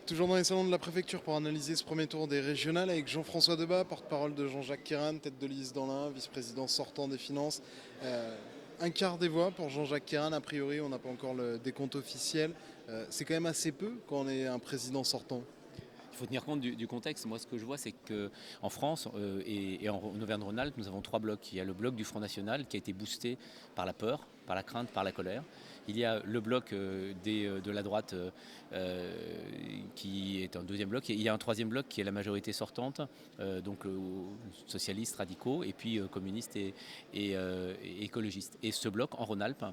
Toujours dans les salons de la préfecture pour analyser ce premier tour des régionales avec Jean-François Debat, porte-parole de Jean-Jacques Kérane, tête de liste dans l'Ain, vice-président sortant des finances. Un quart des voix pour Jean-Jacques Kérane, a priori on n'a pas encore le décompte officiel. C'est quand même assez peu quand on est un président sortant. Il faut tenir compte du contexte. Moi, ce que je vois, c'est qu'en France et en Auvergne-Rhône-Alpes, nous avons trois blocs. Il y a le bloc du Front National qui a été boosté par la peur, par la crainte, par la colère. Il y a le bloc de la droite qui est un deuxième bloc. Et il y a un troisième bloc qui est la majorité sortante, donc socialistes, radicaux, et puis communistes et écologistes. Et ce bloc en Rhône-Alpes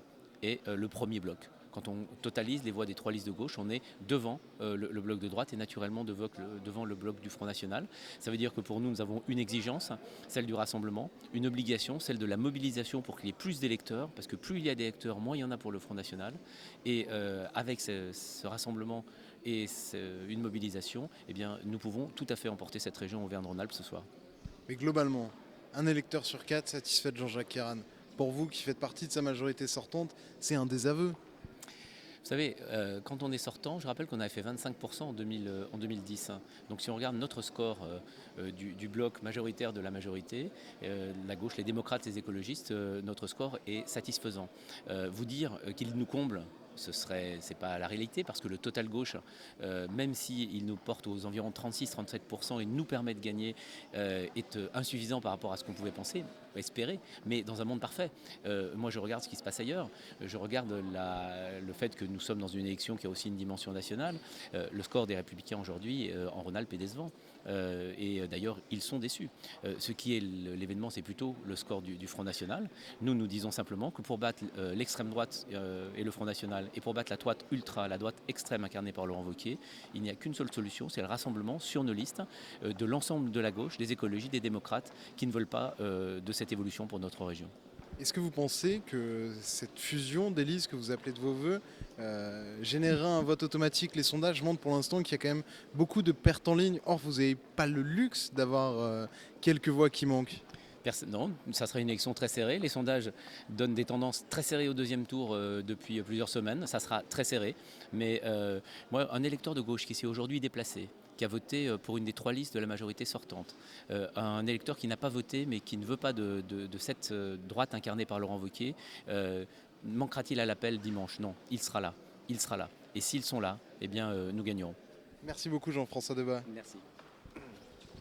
est le premier bloc. Quand on totalise les voix des trois listes de gauche, on est devant le bloc de droite et naturellement devant le bloc du Front National. Ça veut dire que pour nous, nous avons une exigence, celle du rassemblement, une obligation, celle de la mobilisation pour qu'il y ait plus d'électeurs, parce que plus il y a d'électeurs, moins il y en a pour le Front National. Et avec ce rassemblement et une mobilisation, eh bien, nous pouvons tout à fait emporter cette région Auvergne-Rhône-Alpes ce soir. Mais globalement, un électeur sur quatre satisfait de Jean-Jacques Kérane. Pour vous qui faites partie de sa majorité sortante, c'est un désaveu. Vous savez, quand on est sortant, je rappelle qu'on avait fait 25% en 2010. Donc si on regarde notre score du bloc majoritaire de la majorité, la gauche, les démocrates, les écologistes, notre score est satisfaisant. Vous dire qu'il nous comble, c'est pas la réalité parce que le total gauche, même s'il nous porte aux environs 36-37% et nous permet de gagner, est insuffisant par rapport à ce qu'on pouvait penser, espérer, mais dans un monde parfait. Moi je regarde ce qui se passe ailleurs, je regarde le fait que nous sommes dans une élection qui a aussi une dimension nationale. Le score des Républicains aujourd'hui en Rhône-Alpes est décevant. Et d'ailleurs, ils sont déçus. Ce qui est l'événement, c'est plutôt le score du Front National. Nous disons simplement que pour battre l'extrême droite et le Front National, et pour battre la droite ultra, la droite extrême incarnée par Laurent Wauquiez, il n'y a qu'une seule solution, c'est le rassemblement sur nos listes de l'ensemble de la gauche, des écologistes, des démocrates, qui ne veulent pas de cette évolution pour notre région. Est-ce que vous pensez que cette fusion des listes que vous appelez de vos voeux générera un vote automatique? Les sondages montrent pour l'instant qu'il y a quand même beaucoup de pertes en ligne. Or, vous n'avez pas le luxe d'avoir quelques voix qui manquent. Non, ça sera une élection très serrée. Les sondages donnent des tendances très serrées au deuxième tour depuis plusieurs semaines. Ça sera très serré. Mais moi, un électeur de gauche qui s'est aujourd'hui déplacé, qui a voté pour une des trois listes de la majorité sortante, un électeur qui n'a pas voté mais qui ne veut pas de cette droite incarnée par Laurent Wauquiez, manquera-t-il à l'appel dimanche? Non, il sera là. Il sera là. Et s'ils sont là, eh bien, nous gagnerons. Merci beaucoup Jean-François Debat. Merci.